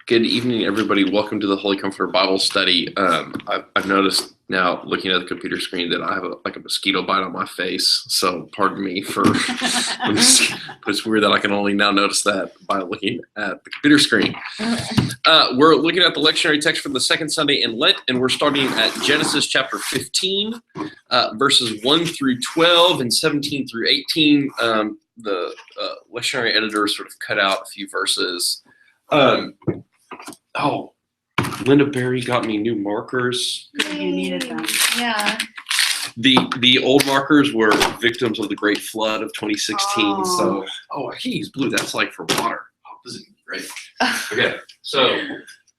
Good evening, everybody. Welcome to the Holy Comforter Bible Study. I've noticed now, looking at the computer screen, that I have a mosquito bite on my face. So pardon me for, but it's weird that I can only now notice that by looking at the computer screen. We're looking at the lectionary text for the second Sunday in Lent, and we're starting at Genesis chapter 15, verses 1 through 12 and 17 through 18. The lectionary editor sort of cut out a few verses. Linda Berry got me new markers. You needed them. Yeah. The old markers were victims of the Great Flood of 2016. Oh. So, I can use blue. That's like for water. Oh, this is great. Okay, so,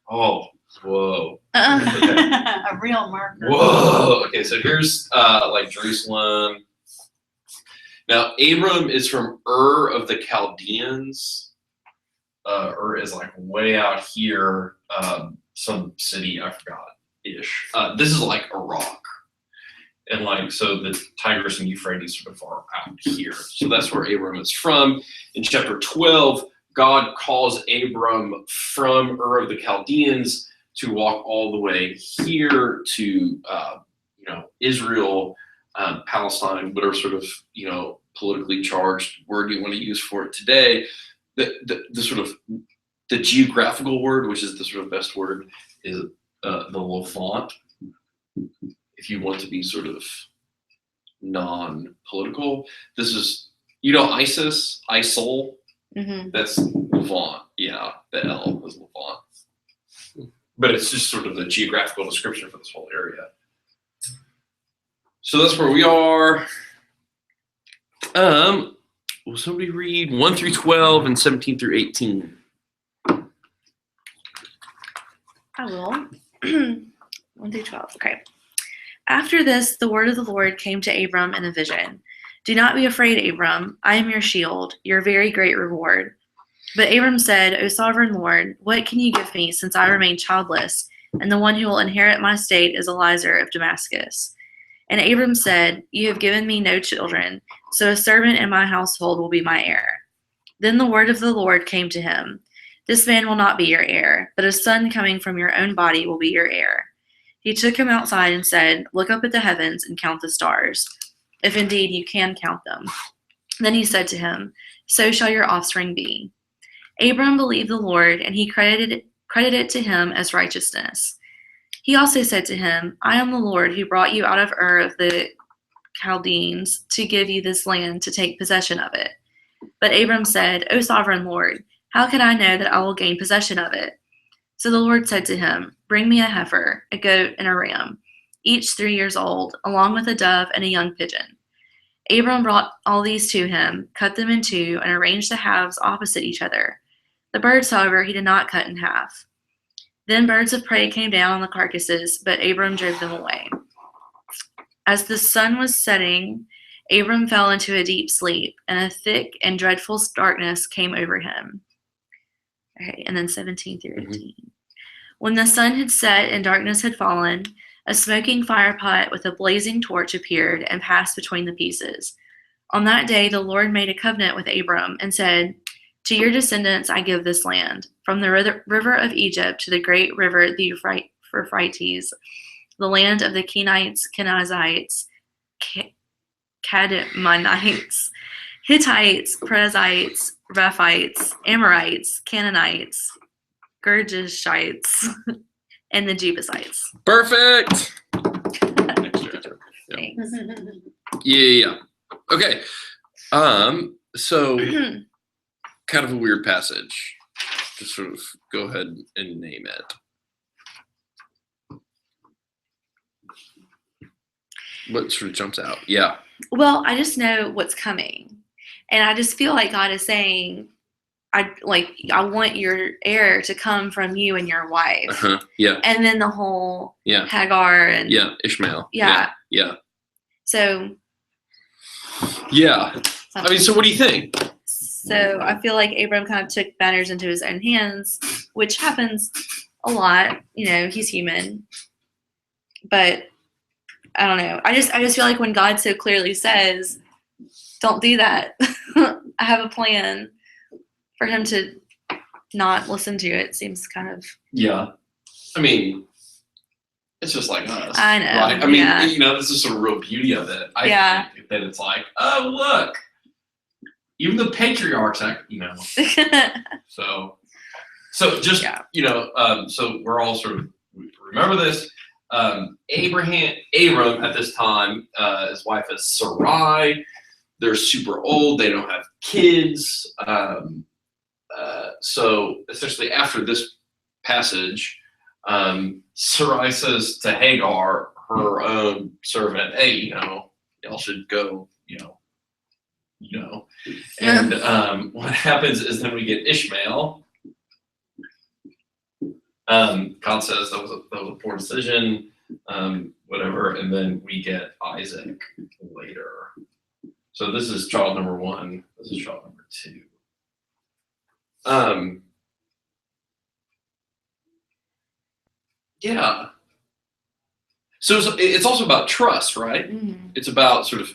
whoa. Okay. A real marker. Whoa. Okay, so here's like Jerusalem. Now, Abram is from Ur of the Chaldeans. Ur is like way out here, some city I forgot ish. This is like Iraq, and like so the Tigris and Euphrates sort of are out here. So that's where Abram is from. In chapter 12, God calls Abram from Ur of the Chaldeans to walk all the way here to Israel, Palestine, whatever sort of politically charged word you want to use for it today. The sort of the geographical word, which is the sort of best word, is the Levant. If you want to be sort of non-political, this is ISIS, ISIL. Mm-hmm. That's Levant. Yeah, the L is Levant, but it's just sort of the geographical description for this whole area. So that's where we are. Will somebody read 1 through 12 and 17 through 18? I will. 1 through 12. Okay. After this, the word of the Lord came to Abram in a vision. Do not be afraid, Abram. I am your shield, your very great reward. But Abram said, O sovereign Lord, what can you give me since I remain childless, and the one who will inherit my state is Eliezer of Damascus? And Abram said, You have given me no children, so a servant in my household will be my heir. Then the word of the Lord came to him. This man will not be your heir, but a son coming from your own body will be your heir. He took him outside and said, Look up at the heavens and count the stars, if indeed you can count them. Then he said to him, So shall your offspring be. Abram believed the Lord, and he credited it to him as righteousness. He also said to him, I am the Lord who brought you out of Ur of the Chaldeans to give you this land to take possession of it. But Abram said, O sovereign Lord, how can I know that I will gain possession of it? So the Lord said to him, Bring me a heifer, a goat, and a ram, each 3 years old, along with a dove and a young pigeon. Abram brought all these to him, cut them in two, and arranged the halves opposite each other. The birds, however, he did not cut in half. Then birds of prey came down on the carcasses, but Abram drove them away. As the sun was setting, Abram fell into a deep sleep, and a thick and dreadful darkness came over him. Okay, and then 17 through 18. Mm-hmm. When the sun had set and darkness had fallen, a smoking firepot with a blazing torch appeared and passed between the pieces. On that day, the Lord made a covenant with Abram and said, To your descendants I give this land, from the river of Egypt to the great river, the Euphrates, the land of the Kenites, Kenizzites, Kadmonites, Hittites, Perizzites, Rephites, Amorites, Canaanites, Girgashites, and the Jebusites. Perfect. Thanks. Yeah. Okay. So kind of a weird passage. Just sort of go ahead and name it. What sort of jumps out? Yeah. Well, I just know what's coming. And I just feel like God is saying, I want your heir to come from you and your wife. Uh-huh. Yeah. And then the whole Hagar and Ishmael. Yeah. So I mean, so what do you think? So I feel like Abram kind of took matters into his own hands, which happens a lot. He's human. But I don't know. I just feel like when God so clearly says, don't do that. I have a plan for him to not listen to it seems kind of. Yeah. I mean, it's just like us. I know. Right? I mean, yeah. this is the real beauty of it. I think that it's like, oh, look, even the patriarchs act, So just, so we're all sort of, remember this. Abram at this time, his wife is Sarai. They're super old. They don't have kids. So essentially after this passage, Sarai says to Hagar, her own servant, hey, y'all should go, and what happens is then we get Ishmael. God says that was a poor decision, whatever, and then we get Isaac later. So this is child number 1. This is child number 2. Yeah. So it's also about trust, right? Mm-hmm. It's about sort of,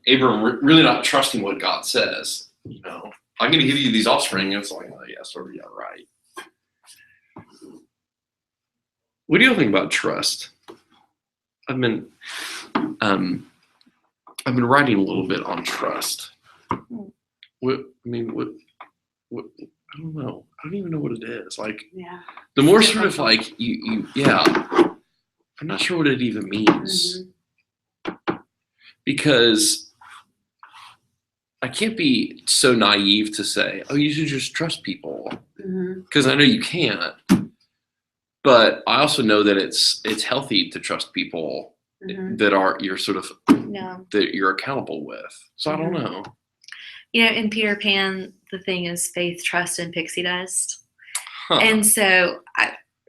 Abram really not trusting what God says. I'm going to give you these offspring. It's like, oh, yeah, sort of, yeah, right. What do you think about trust? I've been writing a little bit on trust. What I don't know. I don't even know what it is. Like, the more sort of like I'm not sure what it even means. Mm-hmm. Because I can't be so naive to say, oh, you should just trust people. Because I know you can't. But I also know that it's healthy to trust people that you're sort of that you're accountable with. So I don't know. In Peter Pan, the thing is faith, trust, and pixie dust. Huh. And so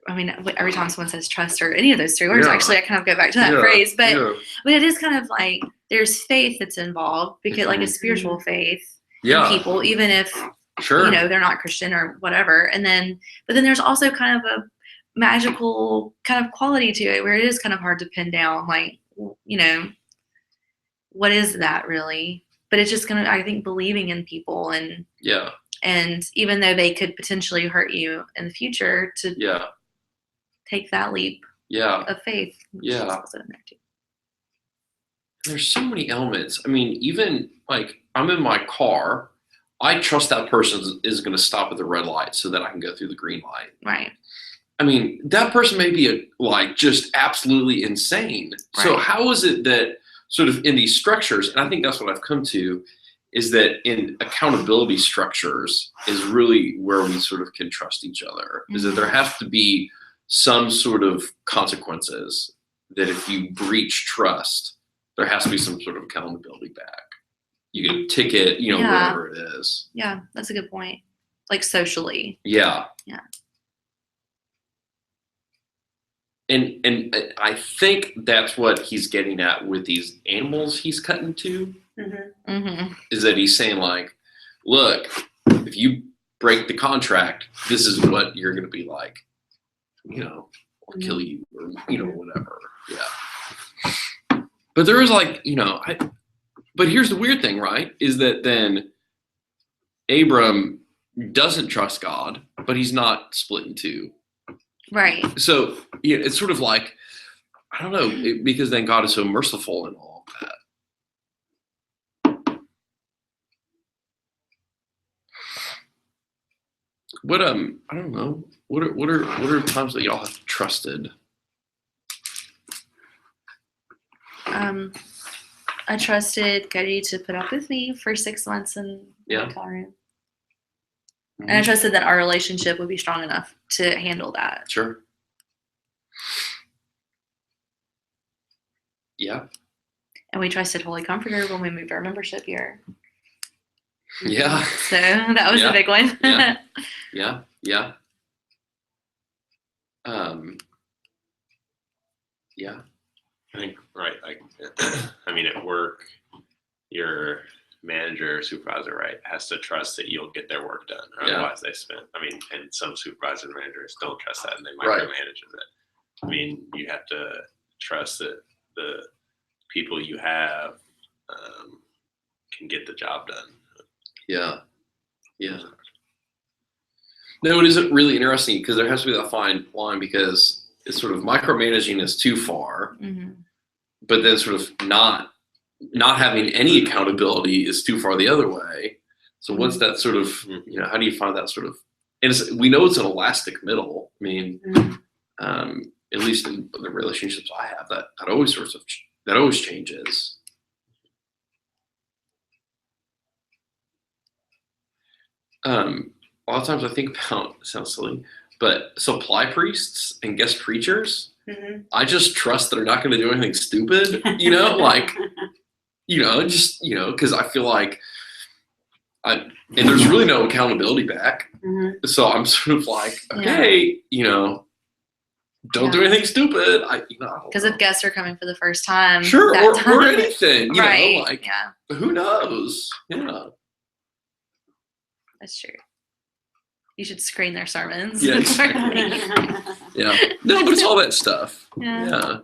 I mean, every time someone says trust or any of those 3 words, actually, I kind of go back to that phrase. But it is kind of like there's faith that's involved because, like, a spiritual faith in people, even if they're not Christian or whatever. And then, but then there's also kind of a magical kind of quality to it where it is kind of hard to pin down, like, what is that really? But it's just I think, believing in people and even though they could potentially hurt you in the future, to take that leap of faith. There's so many elements. I mean, even like I'm in my car, I trust that person is going to stop at the red light so that I can go through the green light. Right. I mean, that person may be just absolutely insane. Right. So how is it that sort of in these structures, and I think that's what I've come to, is that in accountability structures is really where we sort of can trust each other, is that there has to be some sort of consequences, that if you breach trust, there has to be some sort of accountability back. You get a ticket, whatever it is. Yeah, that's a good point. Like socially. Yeah. Yeah. And I think that's what he's getting at with these animals he's cutting to. Is that he's saying, like, look, if you break the contract, this is what you're going to be like. I'll kill you, or whatever. Yeah. But there is but here's the weird thing, right? Is that then Abram doesn't trust God, but he's not split in 2. Right. So it's sort of like, I don't know, because then God is so merciful in all of that. What I don't know. What are times that y'all have trusted? I trusted Cody to put up with me for 6 months in the hotel room. And I trusted that our relationship would be strong enough to handle that. Sure. Yeah. And we trusted Holy Comforter when we moved our membership here. Yeah. So that was the big one. Yeah. Yeah. I think, right, like, I mean, at work, your manager or supervisor, right, has to trust that you'll get their work done. Otherwise they and some supervisors and managers don't trust that, and they micromanage it. I mean, you have to trust that the people you have can get the job done. Yeah. No, it isn't really interesting because there has to be that fine line because it's sort of micromanaging is too far, but then sort of not having any accountability is too far the other way. So what's that sort of, how do you find that sort of, and we know it's an elastic middle. I mean, at least in the relationships I have, that always changes. A lot of times I think about, it sounds silly, but supply priests and guest preachers, I just trust that they're not going to do anything stupid, because I feel like and there's really no accountability back. So I'm sort of like, okay, don't do anything stupid. Because if guests are coming for the first time, sure, or anything, right? Who knows? Yeah, that's true. You should screen their sermons. Yeah, exactly. Yeah. No, but it's all that stuff. Yeah.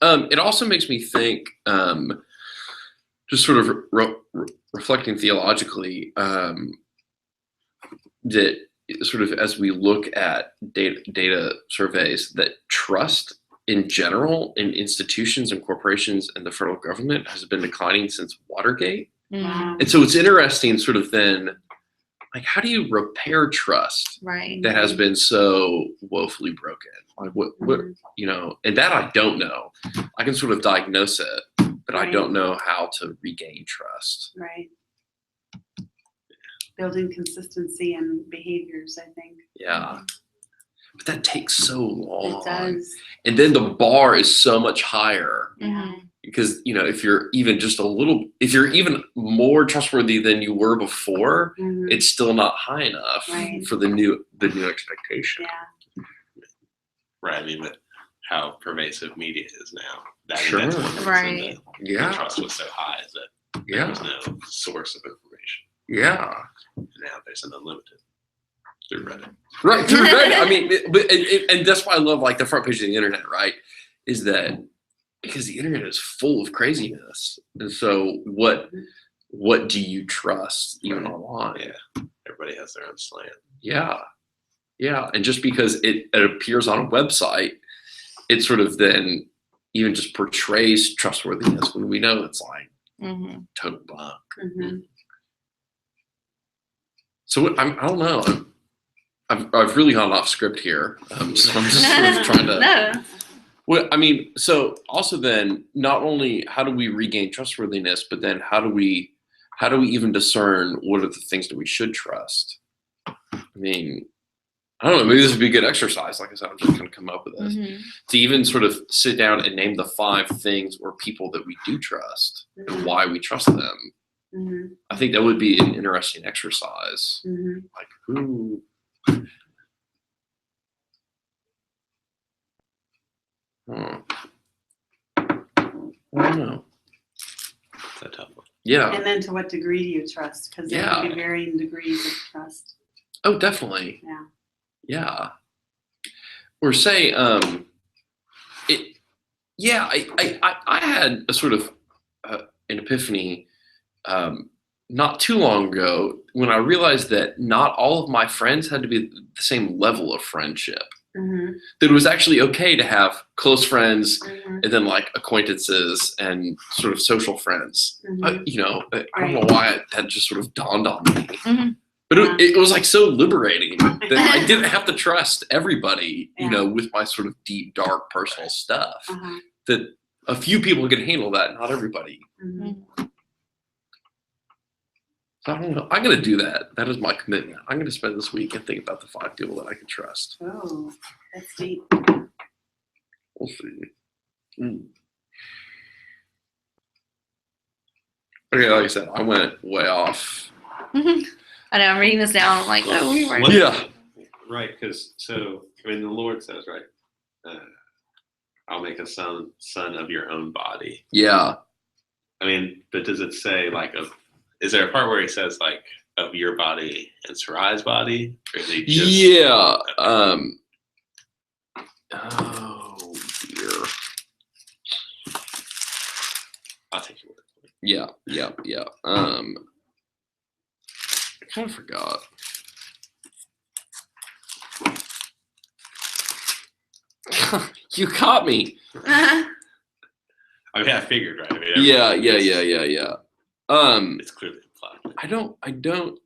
It also makes me think, just sort of reflecting theologically, that sort of as we look at data surveys, that trust in general in institutions and corporations and the federal government has been declining since Watergate. Wow. And so it's interesting sort of then, like, how do you repair trust that has been so woefully broken? Like what and that I don't know. I can sort of diagnose it, but I don't know how to regain trust. Right. Building consistency and behaviors, I think. Yeah. But that takes so long. It does. And then the bar is so much higher. Yeah. Because, if you're even if you're even more trustworthy than you were before, it's still not high enough for the new expectation. Yeah. Right. I mean, but how pervasive media is now. That's Sure. one of the reasons that Yeah. the trust was so high, is that there was no source of information. Yeah. Now there's an unlimited through Reddit. Right, through Reddit. I mean, and that's why I love the front page of the internet, right? Is that because the internet is full of craziness, and so what do you trust even online? Yeah, everybody has their own slant. Yeah, and just because it appears on a website, it sort of then even just portrays trustworthiness when we know it's total bunk. So I don't know. I've really gone off script here. So I'm just sort of trying to. No. Well, I mean, so also then, not only how do we regain trustworthiness, but then how do we even discern what are the things that we should trust? I mean, I don't know. Maybe this would be a good exercise. Like I said, I'm just going to come up with this to even sort of sit down and name the 5 things or people that we do trust and why we trust them. I think that would be an interesting exercise. Like who. I don't know. It's a tough one. Yeah. And then to what degree do you trust? Because there can be varying degrees of trust. Oh, definitely. Yeah. Yeah. Or say, I had a sort of an epiphany not too long ago when I realized that not all of my friends had to be the same level of friendship. That it was actually okay to have close friends and then acquaintances and sort of social friends. I don't know why that just sort of dawned on me. But it was so liberating that I didn't have to trust everybody, with my sort of deep, dark personal stuff. That a few people could handle that, not everybody. I don't know. I'm going to do that. That is my commitment. I'm going to spend this week and think about the 5 people that I can trust. Oh, that's deep. We'll see. Okay, like I said, I went way off. I know. I'm reading this down. I'm like, oh, we were. Yeah. Right, because the Lord says, right, I'll make a son of your own body. Yeah. I mean, but does it say is there a part where he says of your body and Sarai's body? Or is he just, yeah. Oh dear. I'll take your word. Yeah. I kind of forgot. You caught me. I mean, I figured, right? I mean, Yeah. It's clearly implied. I don't,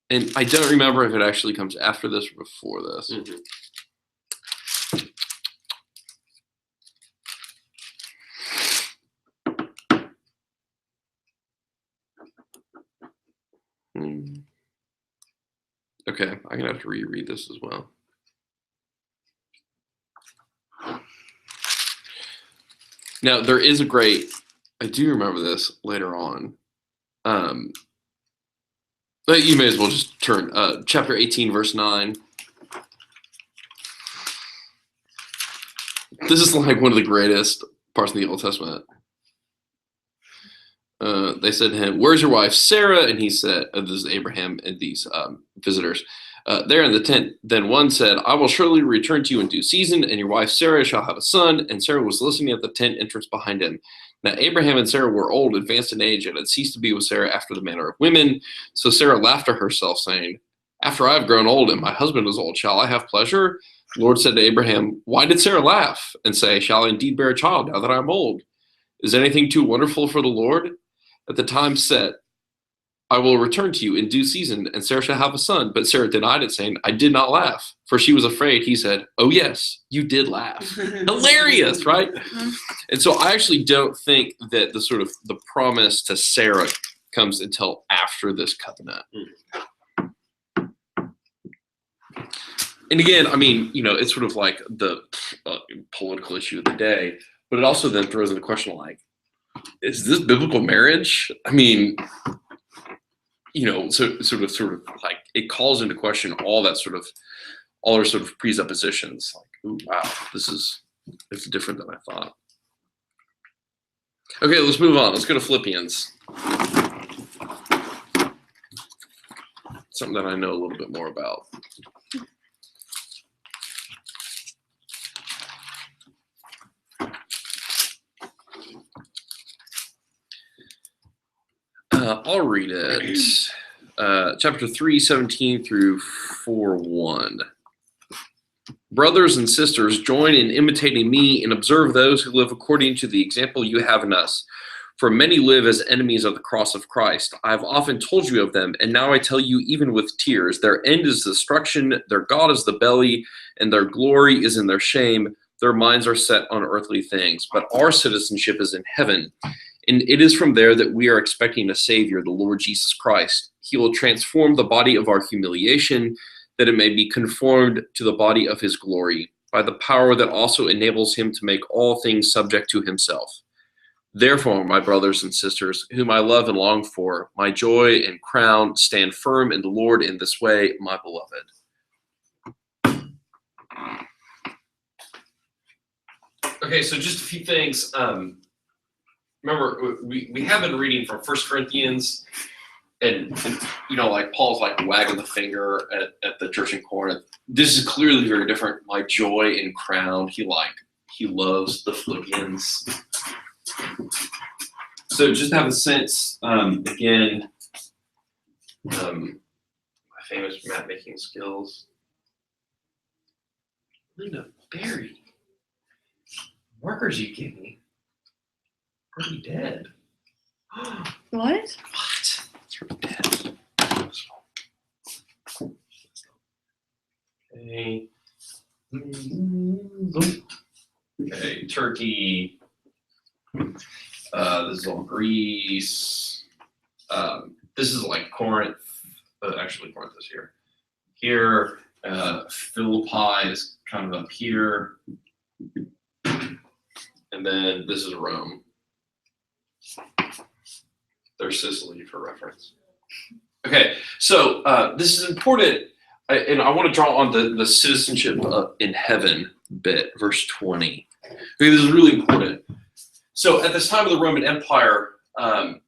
and I don't remember if it actually comes after this or before this. Mhm. Okay, I'm gonna have to reread this as well. Now there is a great. I do remember this later on. But you may as well just turn chapter 18, verse 9. This is like one of the greatest parts of the Old Testament. They said to him, "Where's your wife Sarah?" And he said, "This is Abraham and these visitors. There in the tent." Then one said, "I will surely return to you in due season, and your wife Sarah shall have a son." And Sarah was listening at the tent entrance behind him. Now Abraham and Sarah were old, advanced in age, and had ceased to be with Sarah after the manner of women. So Sarah laughed to herself, saying, "After I have grown old and my husband is old, shall I have pleasure?" The Lord said to Abraham, "Why did Sarah laugh and say, 'Shall I indeed bear a child now that I am old?' Is anything too wonderful for the Lord? At the time set, I will return to you in due season, and Sarah shall have a son." But Sarah denied it, saying, "I did not laugh," for she was afraid. He said, "Oh yes, you did laugh." Hilarious, right? And so I actually don't think that the promise to Sarah comes until after this covenant. And again, I mean, it's sort of like the political issue of the day, but it also then throws in the question like, is this biblical marriage? I mean, so sort of like it calls into question all our sort of presuppositions. Like, ooh, wow, it's different than I thought. Okay, let's move on. Let's go to Philippians. Something that I know a little bit more about. I'll read it. Chapter 3, 17 through 4, 1. Brothers and sisters, join in imitating me and observe those who live according to the example you have in us. For many live as enemies of the cross of Christ. I have often told you of them, and now I tell you even with tears. Their end is destruction, their God is the belly, and their glory is in their shame. Their minds are set on earthly things, but our citizenship is in heaven. And it is from there that we are expecting a Savior, the Lord Jesus Christ. He will transform the body of our humiliation, that it may be conformed to the body of his glory, by the power that also enables him to make all things subject to himself. Therefore, my brothers and sisters, whom I love and long for, my joy and crown, stand firm in the Lord in this way, my beloved. Okay, so just a few things. Remember, we have been reading from 1 Corinthians, and like Paul's like wagging the finger at the church in Corinth. This is clearly very different. My joy and crown. He loves the Philippians. So just have a sense, again, my famous map making skills. Linda Barry, markers you gave me. Are you dead? What? What? It's really dead. Okay. Okay, Turkey. This is all Greece. This is like Corinth. Actually, Corinth is here. Here, Philippi is kind of up here. And then this is Rome. There's Sicily for reference. Okay, so this is important, and I want to draw on the citizenship in heaven bit, verse 20. Okay, this is really important. So at this time of the Roman Empire,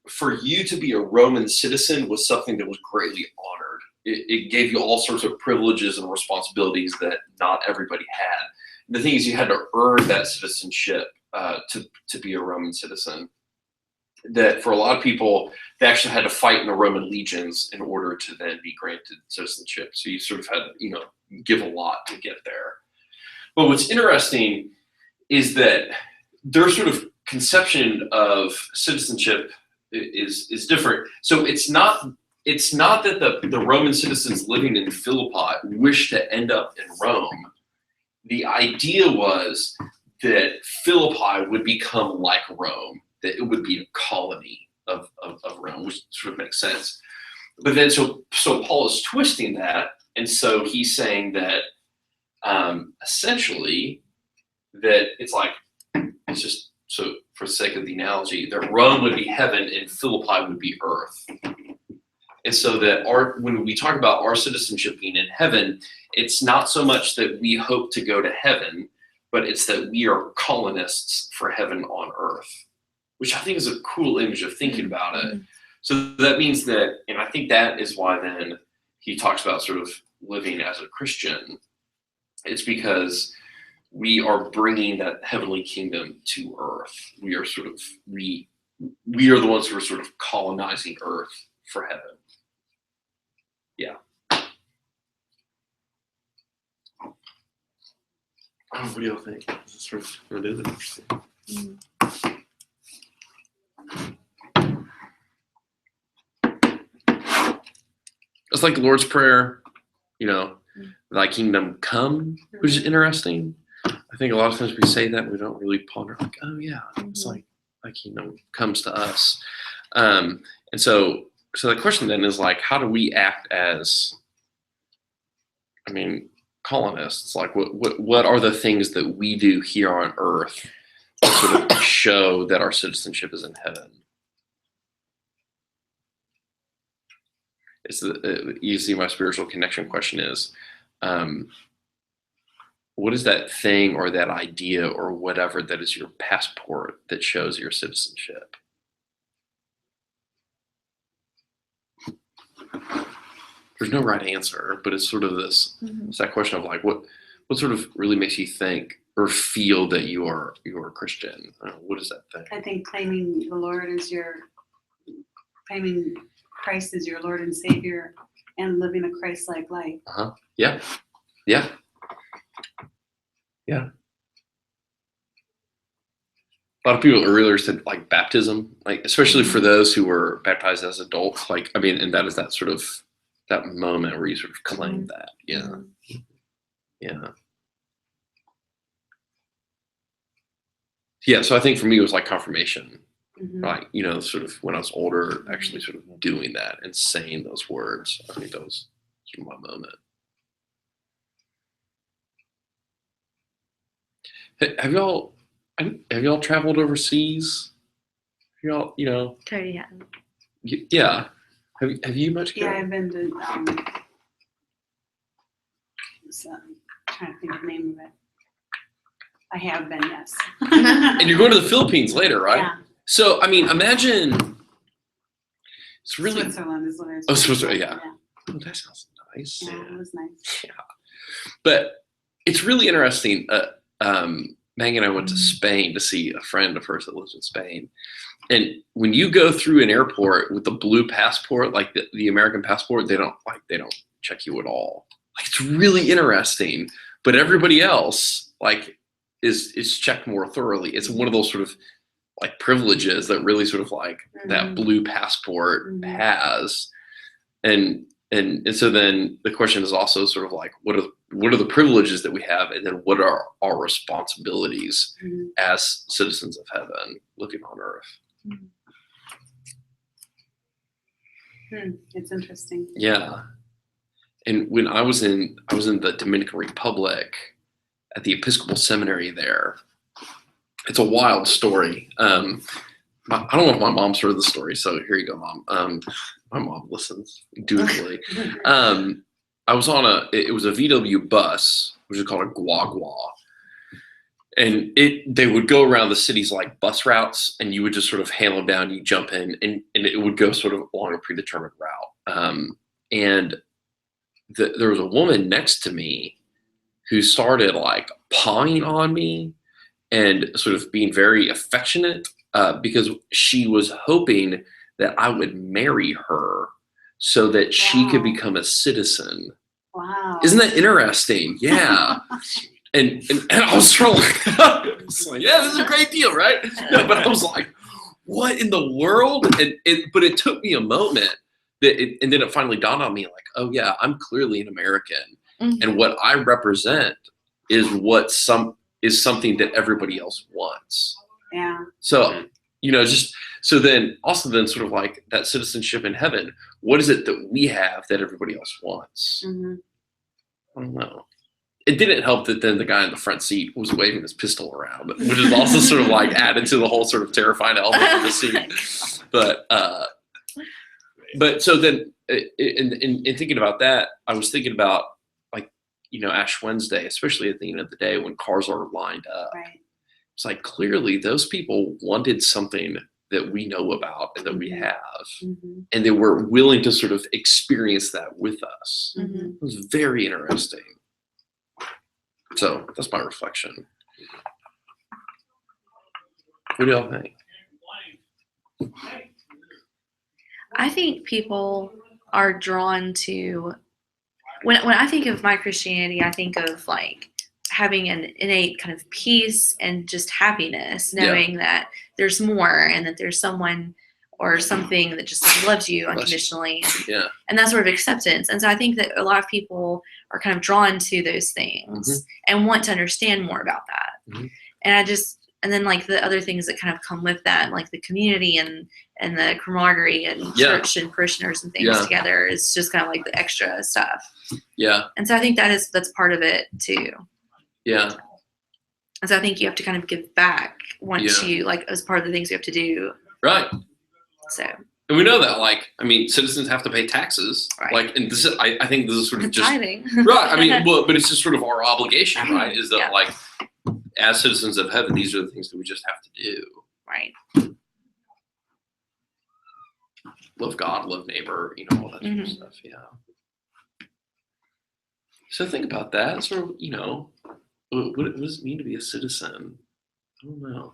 for you to be a Roman citizen was something that was greatly honored. It gave you all sorts of privileges and responsibilities that not everybody had. The thing is, you had to earn that citizenship to be a Roman citizen. That for a lot of people, they actually had to fight in the Roman legions in order to then be granted citizenship. So you sort of had to, give a lot to get there. But what's interesting is that their sort of conception of citizenship is different. So it's not that the Roman citizens living in Philippi wish to end up in Rome. The idea was that Philippi would become like Rome, that it would be a colony of Rome, which sort of makes sense. But then, so Paul is twisting that, and so he's saying that essentially that it's like, it's just, so for the sake of the analogy, that Rome would be heaven and Philippi would be earth. And so that when we talk about our citizenship being in heaven, it's not so much that we hope to go to heaven, but it's that we are colonists for heaven on earth, which I think is a cool image of thinking about it. So that means that, and I think that is why then he talks about sort of living as a Christian. It's because we are bringing that heavenly kingdom to earth. We are sort of, we are the ones who are sort of colonizing earth for heaven. Yeah. What do y'all think? Is this sort of, what is it? It's like the Lord's Prayer, thy kingdom come, which is interesting. I think a lot of times we say that and we don't really ponder, like, oh yeah, it's like thy kingdom comes to us. And so the question then is like, how do we act as, colonists? Like, what are the things that we do here on earth to sort of show that our citizenship is in heaven? It's you see, my spiritual connection question is, what is that thing or that idea or whatever that is your passport that shows your citizenship? There's no right answer, but it's sort of this, it's that question of like, what sort of really makes you think or feel that you are a Christian? What is that thing? I think claiming Christ as your Lord and Savior and living a Christ-like life. Yeah. A lot of people earlier said like baptism, like especially for those who were baptized as adults, like, and that is that sort of, that moment where you sort of claim that. Yeah. So I think for me it was like confirmation, like, sort of when I was older, actually sort of doing that and saying those words. I think that was sort of my moment. Have y'all traveled overseas? Y'all, Terry, yeah. Yeah. Have you much? Yeah, I've been to. Trying to think of the name of it. I have been, yes. And you're going to the Philippines later, right? Yeah. So imagine. It's really Switzerland is what I was. Oh, Switzerland, yeah. Oh, that sounds nice. Yeah, it was nice. Yeah, but it's really interesting. Maggie and I went to Spain to see a friend of hers that lives in Spain. And when you go through an airport with the blue passport, like the American passport, they don't check you at all. Like, it's really interesting. But everybody else is checked more thoroughly. It's one of those sort of like privileges that really sort of like that blue passport has. And so then the question is also sort of like, what are the privileges that we have, and then what are our responsibilities as citizens of heaven living on earth? It's interesting. Yeah. And when I was in the Dominican Republic at the Episcopal Seminary there, it's a wild story. I don't know if my mom's heard the story, so here you go, Mom. My mom listens dutifully. I was on it was a VW bus, which is called a guagua. And they would go around the cities like bus routes, and you would just sort of hail them down, you jump in, and it would go sort of along a predetermined route. And there was a woman next to me who started like pawing on me and sort of being very affectionate because she was hoping that I would marry her so that she could become a citizen. Wow. Isn't that interesting? Yeah. And I was sort of like, yeah, this is a great deal, right? No, but I was like, what in the world? But it took me a moment and then it finally dawned on me, like, oh yeah, I'm clearly an American, and what I represent is something that everybody else wants. Yeah. So just so then also then sort of like that citizenship in heaven. What is it that we have that everybody else wants? Mm-hmm. I don't know. It didn't help that then the guy in the front seat was waving his pistol around, which is also sort of like added to the whole sort of terrifying element of the scene. But so then in thinking about that, I was thinking about like, Ash Wednesday, especially at the end of the day when cars are lined up. Right. It's like clearly those people wanted something that we know about and that we have, and they were willing to sort of experience that with us. Mm-hmm. It was very interesting. So that's my reflection. What do y'all think? I think people are drawn to, when I think of my Christianity, I think of like having an innate kind of peace and just happiness, knowing that there's more and that there's someone or something that just loves you unconditionally. And that sort of acceptance. And so I think that a lot of people are kind of drawn to those things and want to understand more about that. And then like the other things that kind of come with that, like the community and the camaraderie and church and parishioners and things together is just kind of like the extra stuff. Yeah. And so I think that's part of it too. Yeah. And so I think you have to kind of give back once you, like, as part of the things you have to do. Right. So. And we know that, like, I mean, citizens have to pay taxes. Right. Like, and this is, I think this is sort of just. Tithing. Right. I mean, but it's just sort of our obligation, right? Is that, like, as citizens of heaven, these are the things that we just have to do. Right. Love God, love neighbor, all that sort of stuff. Yeah. So think about that. Sort of, what does it mean to be a citizen? I don't know.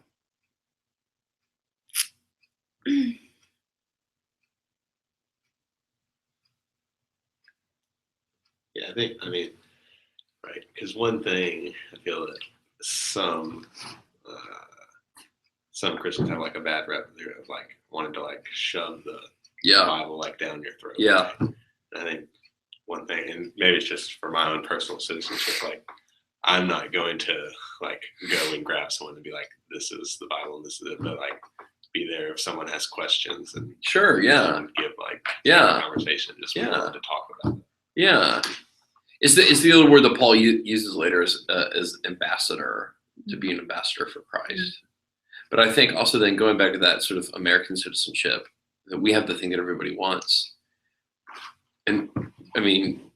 Yeah, right. Because one thing I feel that some Christians have like a bad rep of like wanting to like shove the Bible like down your throat. Yeah. And I think one thing, and maybe it's just for my own personal citizenship, like I'm not going to like go and grab someone and be like, this is the Bible and this is it, but like be there if someone has questions and give like conversation, just be willing to talk about it. Yeah. It's the other word that Paul uses later as ambassador, to be an ambassador for Christ. But I think also then going back to that sort of American citizenship, that we have the thing that everybody wants. And I mean,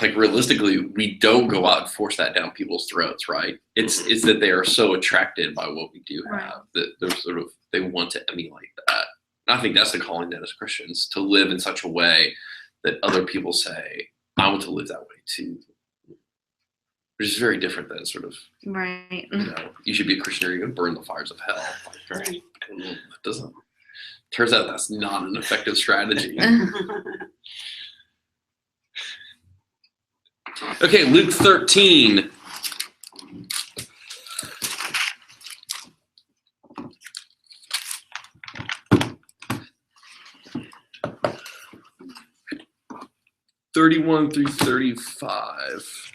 like realistically, we don't go out and force that down people's throats, right? It's that they are so attracted by what we do have that they're they want to emulate that. And I think that's the calling then as Christians, to live in such a way that other people say, I want to live that way too. Which is very different than sort of, you should be a Christian or you're going to burn the fires of hell. Right? It doesn't. Turns out that's not an effective strategy. Okay, Luke 13. (31 through 35).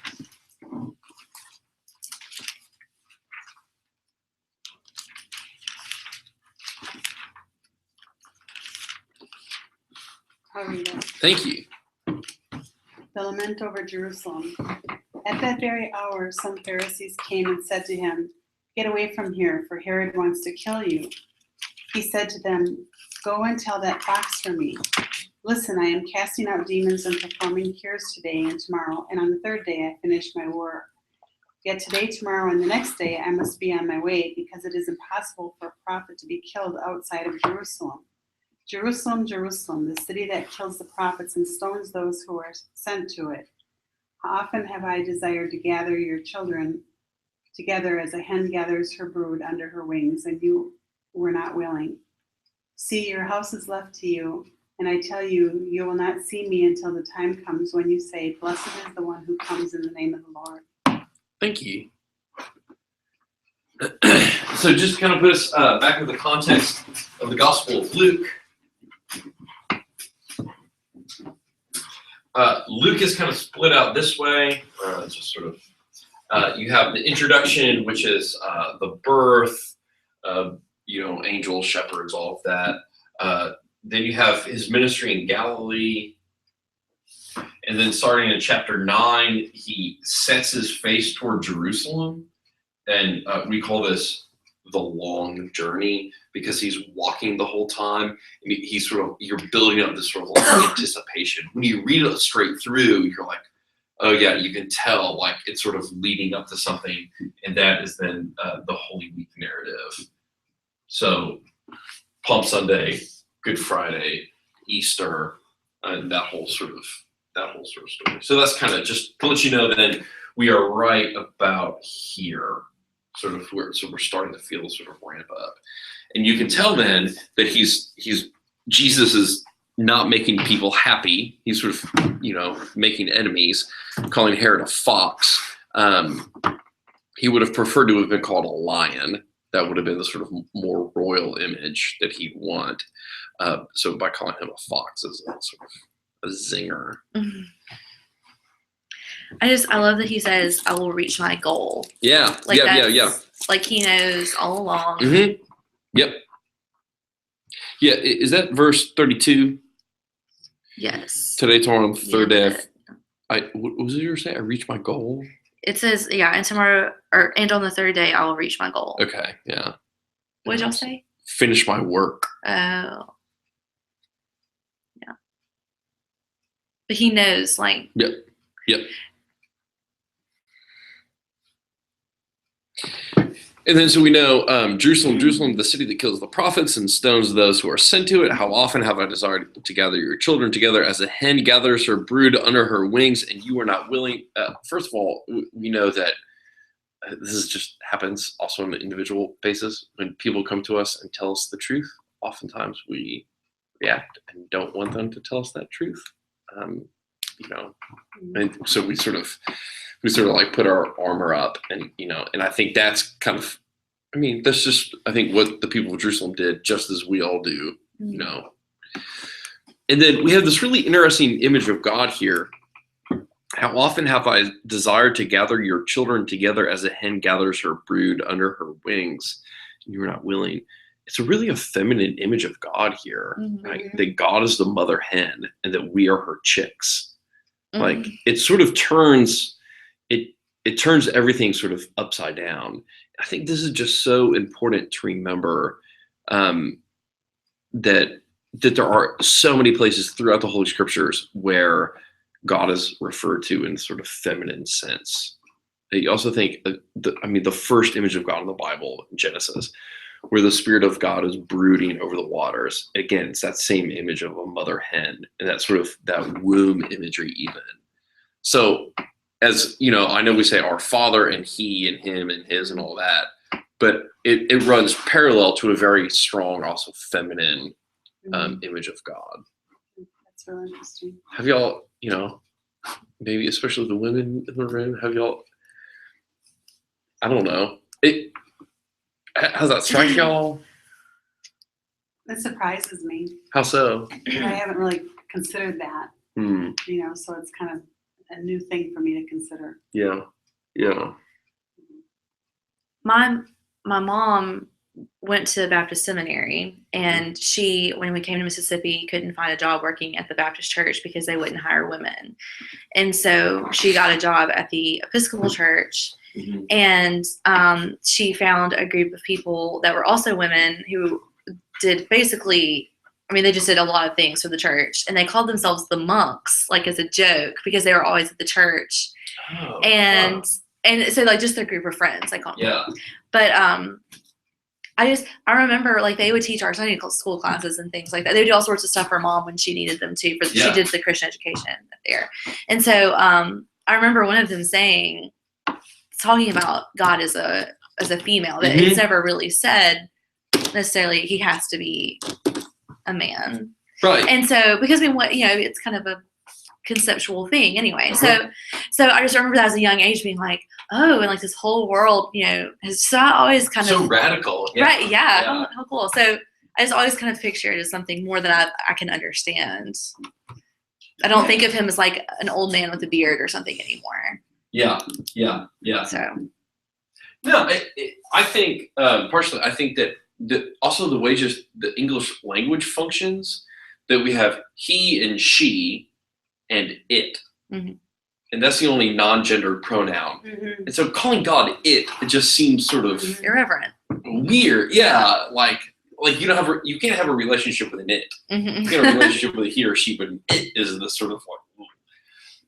I'll read it. Thank you. The lament over Jerusalem. At that very hour, some Pharisees came and said to him, "Get away from here, for Herod wants to kill you." He said to them, "Go and tell that fox for me. Listen, I am casting out demons and performing cures today and tomorrow, and on the third day I finish my work. Yet today, tomorrow, and the next day I must be on my way, because it is impossible for a prophet to be killed outside of Jerusalem. Jerusalem, Jerusalem, the city that kills the prophets and stones those who are sent to it. How often have I desired to gather your children together as a hen gathers her brood under her wings, and you were not willing. See, your house is left to you, and I tell you, you will not see me until the time comes when you say, 'Blessed is the one who comes in the name of the Lord.'" Thank you. So just kind of put us back in the context of the Gospel of Luke. Luke is kind of split out this way. Just sort of, you have the introduction, which is the birth, angels, shepherds, all of that. Then you have his ministry in Galilee. And then starting in chapter 9, he sets his face toward Jerusalem. And we call this the long journey because he's walking the whole time. And he's you're building up this sort of like anticipation. When you read it straight through, you're like, oh yeah, you can tell like it's sort of leading up to something. And that is then the Holy Week narrative. So Palm Sunday, Good Friday, Easter, and that whole sort of story. So that's kind of just to let you know then we are right about here, sort of we're starting to feel sort of ramp up. And you can tell then that Jesus is not making people happy. He's sort of, making enemies, calling Herod a fox. He would have preferred to have been called a lion. That would have been the sort of more royal image that he'd want. So by calling him a fox is a sort of a zinger. Mm-hmm. I love that he says, I will reach my goal. Yeah. Like Yeah. Like he knows all along. Mm-hmm. Yep. Yeah. Is that verse 32? Yes. Today, tomorrow, the third day. But What was it you were saying? I reached my goal? it says, and tomorrow, and on the third day, I will reach my goal. Okay. Yeah. What did y'all say? Finish my work. Oh. Yeah. But he knows, like. Yep. And then so we know Jerusalem, the city that kills the prophets and stones those who are sent to it. How often have I desired to gather your children together as a hen gathers her brood under her wings, and you are not willing. First of all, we know that this just happens also on an individual basis. When people come to us and tell us the truth, oftentimes we react and don't want them to tell us that truth. And so we sort of like put our armor up, and and I think that's kind of, that's just, I think what the people of Jerusalem did, just as we all do, And then we have this really interesting image of God here. How often have I desired to gather your children together as a hen gathers her brood under her wings, and you were not willing. It's a really a feminine image of God here, right? That God is the mother hen and that we are her chicks. Like it sort of turns, it turns everything sort of upside down. I think this is just so important to remember that there are so many places throughout the Holy Scriptures where God is referred to in sort of feminine sense. You also think, the first image of God in the Bible, Genesis, where the Spirit of God is brooding over the waters. Again, it's that same image of a mother hen and that sort of that womb imagery even. So as I know we say our Father and He and Him and His and all that, but it runs parallel to a very strong, also feminine image of God. That's really interesting. Have y'all, maybe especially the women in the room, have y'all, I don't know, how's that strike y'all? It surprises me. How so? I haven't really considered that. So it's kind of a new thing for me to consider. Yeah. My mom went to Baptist seminary, and she, when we came to Mississippi, couldn't find a job working at the Baptist church because they wouldn't hire women. And so she got a job at the Episcopal church, and she found a group of people that were also women who did basically, they just did a lot of things for the church, and they called themselves the monks, like as a joke, because they were always at the church. Oh, and wow. And so like just their group of friends, like, Yeah. But I remember like they would teach our Sunday school classes and things like that. They would do all sorts of stuff for mom when she needed them to. She did the Christian education there, and so I remember one of them talking about God as a female. That it's never really said necessarily he has to be a man, right? And so because it's kind of a conceptual thing anyway. So I just remember that as a young age being like, oh, and like this whole world, has so I always kind So of radical. right, yeah, Yeah. how cool. So I just always kind of picture it as something more than I can understand. I don't think of him as like an old man with a beard or something anymore. Yeah. So No, I think partially. I think that also the way just the English language functions, that we have he and she and it, Mhm. and that's the only non-gendered pronoun. And so calling God it just seems sort of irreverent. weird. Yeah, like you can't have a relationship with an it. Mhm. You can't have a relationship with a he or she, but an it is the sort of like.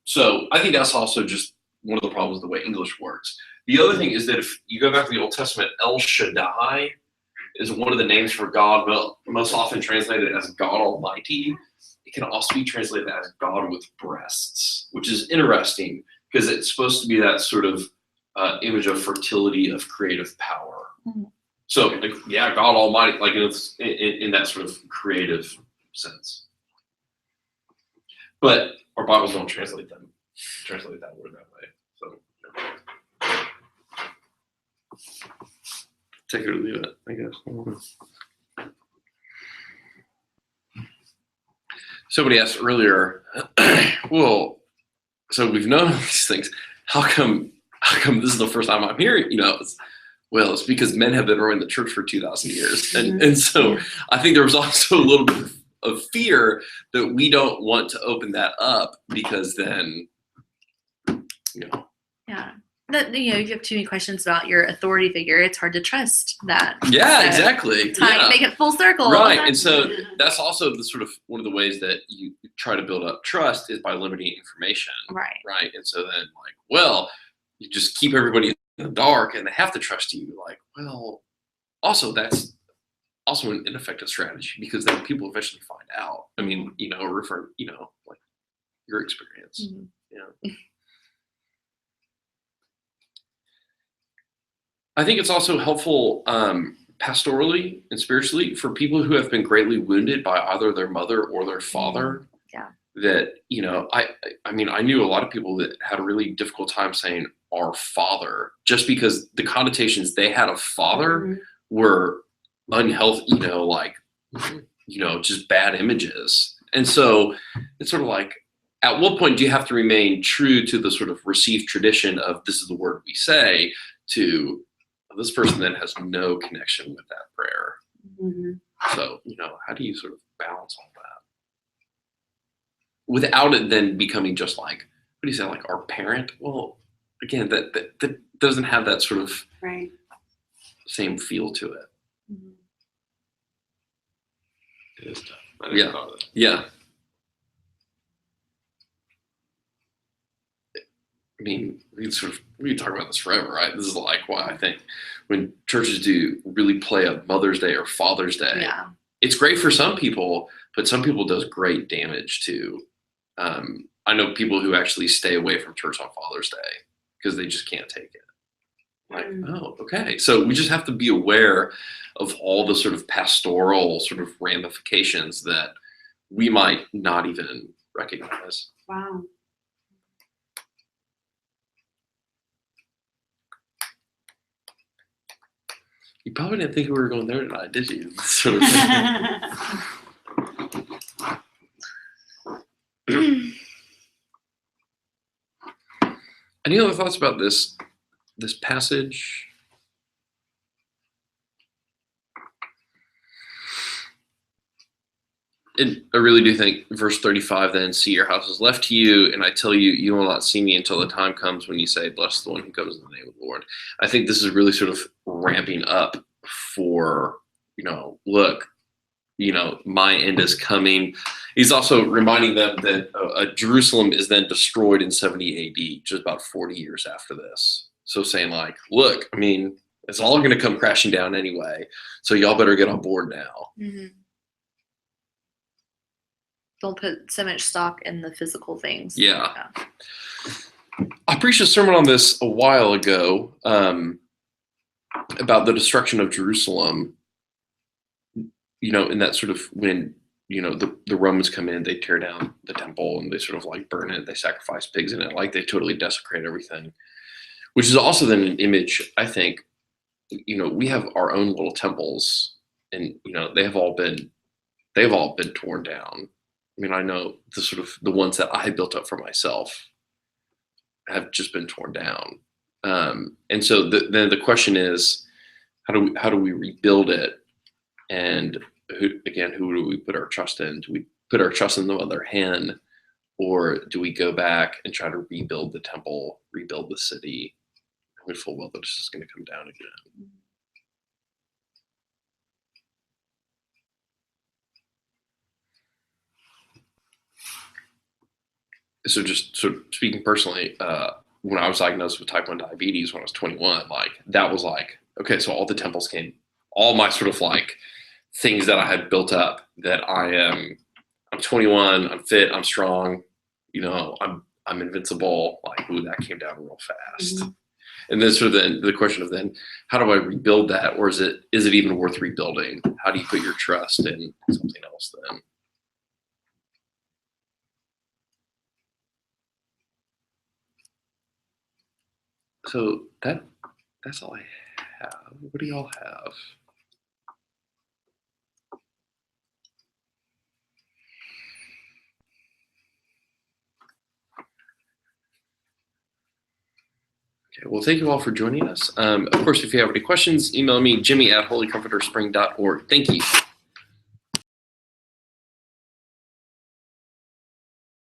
So I think that's also just one of the problems with the way English works. The other thing is that if you go back to the Old Testament, El Shaddai is one of the names for God, most often translated as God Almighty. It can also be translated as God with breasts, which is interesting because it's supposed to be that sort of image of fertility, of creative power. Mm-hmm. So, like, yeah, God Almighty, like in that sort of creative sense. But our Bibles don't translate that word that way. So take it or leave it, I guess. Somebody asked earlier, well, so we've known all these things. How come this is the first time I'm hearing? It's because men have been running the church for 2,000 years, and so I think there was also a little bit of fear that we don't want to open that up because then, Yeah. That if you have too many questions about your authority figure, it's hard to trust that. Yeah, So, exactly. Make it full circle. Right, and so that's also the sort of one of the ways that you try to build up trust is by limiting information. Right, and so then you just keep everybody in the dark, and they have to trust you. Like, well, also that's also an ineffective strategy because then people eventually find out. I mean, refer, like your experience. Mm-hmm. Yeah. I think it's also helpful pastorally and spiritually for people who have been greatly wounded by either their mother or their father. Yeah. That, I mean, I knew a lot of people that had a really difficult time saying our father just because the connotations they had of father were unhealthy, just bad images. And so it's sort of like, at what point do you have to remain true to the sort of received tradition of this is the word we say to this person then has no connection with that prayer. So, how do you sort of balance all that? Without it then becoming just like, what do you say, like our parent? Well, again, that doesn't have that sort of same feel to it. It is tough. Yeah. I mean, we can talk about this forever, right? This is like why I think when churches do really play up Mother's Day or Father's Day, it's great for some people, but some people does great damage to. I know people who actually stay away from church on Father's Day because they just can't take it. Like, oh, okay. So we just have to be aware of all the sort of pastoral sort of ramifications that we might not even recognize. Wow. You probably didn't think we were going there tonight, did you? Sort of. Any other thoughts about this passage? I really do think verse 35 then, see your house is left to you, and I tell you, you will not see me until the time comes when you say, bless the one who comes in the name of the Lord. I think this is really sort of ramping up for, look, my end is coming. He's also reminding them that Jerusalem is then destroyed in 70 AD, just about 40 years after this. So saying like, look, I mean, it's all going to come crashing down anyway, so y'all better get on board now. Mm-hmm. Don't put so much stock in the physical things. Yeah. I preached a sermon on this a while ago about the destruction of Jerusalem, in that sort of when the Romans come in, they tear down the temple and they sort of like burn it. They sacrifice pigs in it. Like they totally desecrate everything, which is also then an image, I think, we have our own little temples and, they've all been torn down. I mean, I know the ones that I built up for myself have just been torn down. And so then the question is, how do we rebuild it? And who do we put our trust in? Do we put our trust in the other hen, or do we go back and try to rebuild the temple, rebuild the city? We full well that this is going to come down again. So just sort of speaking personally, when I was diagnosed with type 1 diabetes when I was 21, like that was like, okay, so all the temples came, all my sort of like things that I had built up that I'm 21, I'm fit, I'm strong, I'm invincible. Like, ooh, that came down real fast. Mm-hmm. And then sort of the question of then, how do I rebuild that? Or is it even worth rebuilding? How do you put your trust in something else then? So that's all I have. What do y'all have? Okay, well, thank you all for joining us. Of course, if you have any questions, email me, Jimmy@holycomforterspring.org. Thank you.